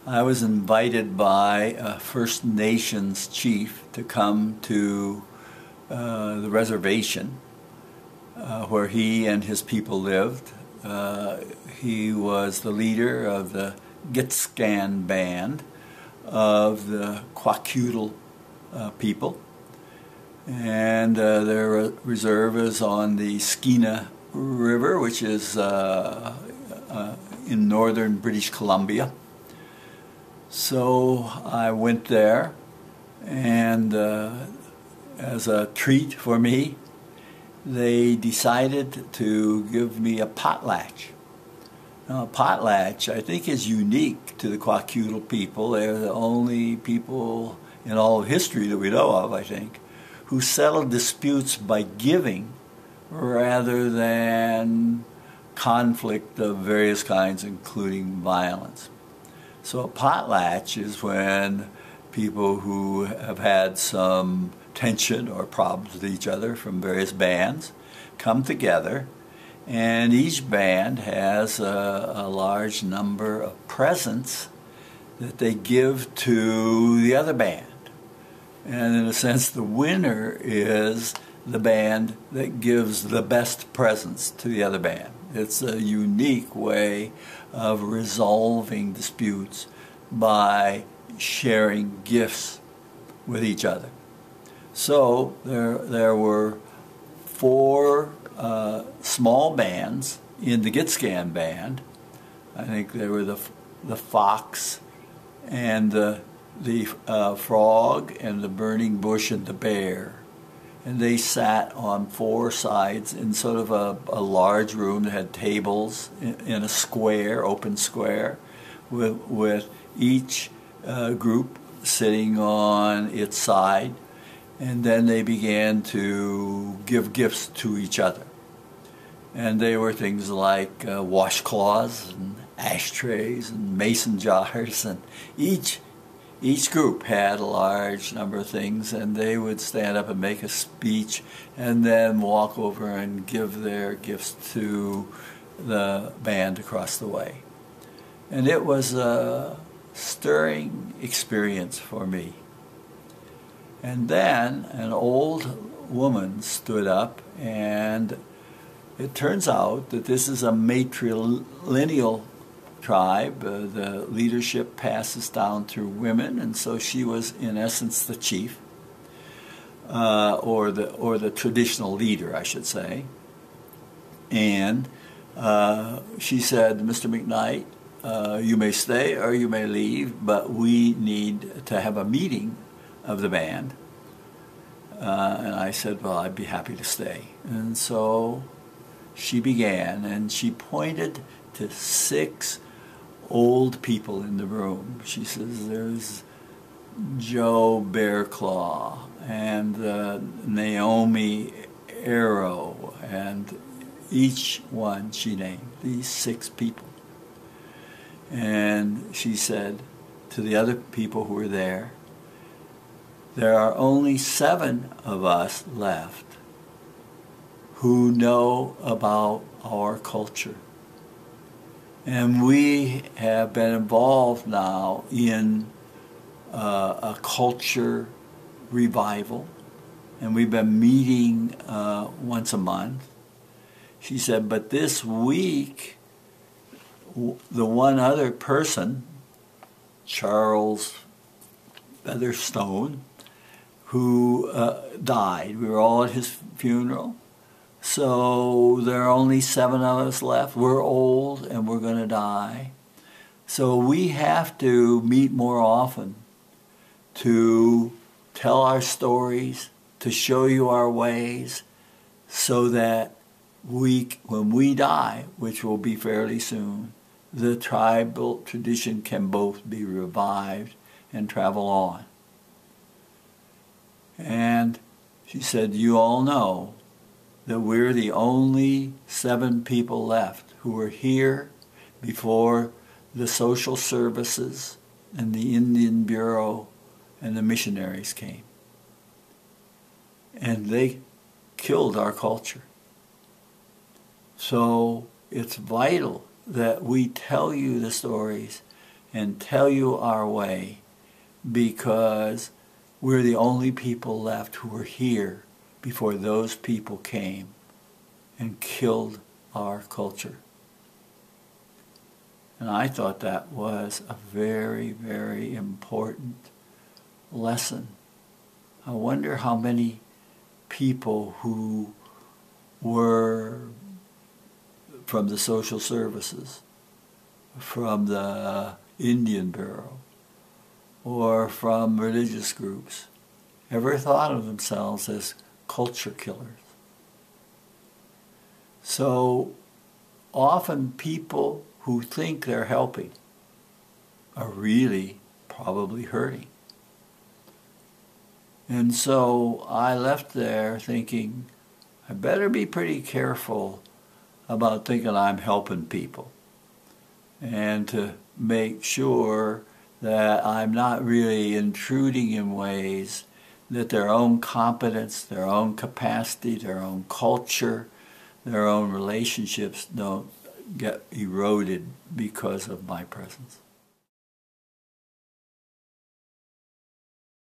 I was invited by a First Nations chief to come to the reservation where he and his people lived. He was the leader of the Gitskan band of the Kwakiutl people, and their reserve is on the Skeena River, which is in northern British Columbia. So I went there, and as a treat for me, they decided to give me a potlatch. Now, a potlatch, I think, is unique to the Kwakiutl people. They're the only people in all of history that we know of, I think, who settled disputes by giving rather than conflict of various kinds, including violence. So a potlatch is when people who have had some tension or problems with each other from various bands come together, and each band has a large number of presents that they give to the other band. And in a sense, the winner is the band that gives the best presents to the other band. It's a unique way of resolving disputes by sharing gifts with each other. So there were four small bands in the Gitskan band. I think they were the Fox and the Frog and the Burning Bush and the Bear. And they sat on four sides in sort of a large room that had tables in a square, open square, with each group sitting on its side. And then they began to give gifts to each other. And they were things like washcloths and ashtrays and mason jars, and each group had a large number of things, and they would stand up and make a speech and then walk over and give their gifts to the band across the way. And it was a stirring experience for me. And then an old woman stood up, and it turns out that this is a matrilineal tribe. The leadership passes down through women, and so she was in essence the chief, or the traditional leader, I should say. And she said, "Mr. McKnight, you may stay or you may leave, but we need to have a meeting of the band." And I said, "Well, I'd be happy to stay." And so she began, and she pointed to 6 old people in the room. She says, "There's Joe Bearclaw and Naomi Arrow," and each one she named, these 6 people. And she said to the other people who were there, "There are only 7 of us left who know about our culture. And we have been involved now in a culture revival, and we've been meeting once a month." She said, "But this week, the one other person, Charles Featherstone, who died. We were all at his funeral. So there are only 7 of us left. We're old and we're going to die. So we have to meet more often to tell our stories, to show you our ways, so that when we die, which will be fairly soon, the tribal tradition can both be revived and travel on." And she said, "You all know that we're the only 7 people left who were here before the social services and the Indian Bureau and the missionaries came. And they killed our culture. So it's vital that we tell you the stories and tell you our way, because we're the only people left who were here before those people came and killed our culture. And I thought that was a very, very important lesson. I wonder how many people who were from the social services, from the Indian Bureau, or from religious groups, ever thought of themselves as culture killers. So often people who think they're helping are really probably hurting. And so I left there thinking, I better be pretty careful about thinking I'm helping people, and to make sure that I'm not really intruding in ways that their own competence, their own capacity, their own culture, their own relationships don't get eroded because of my presence.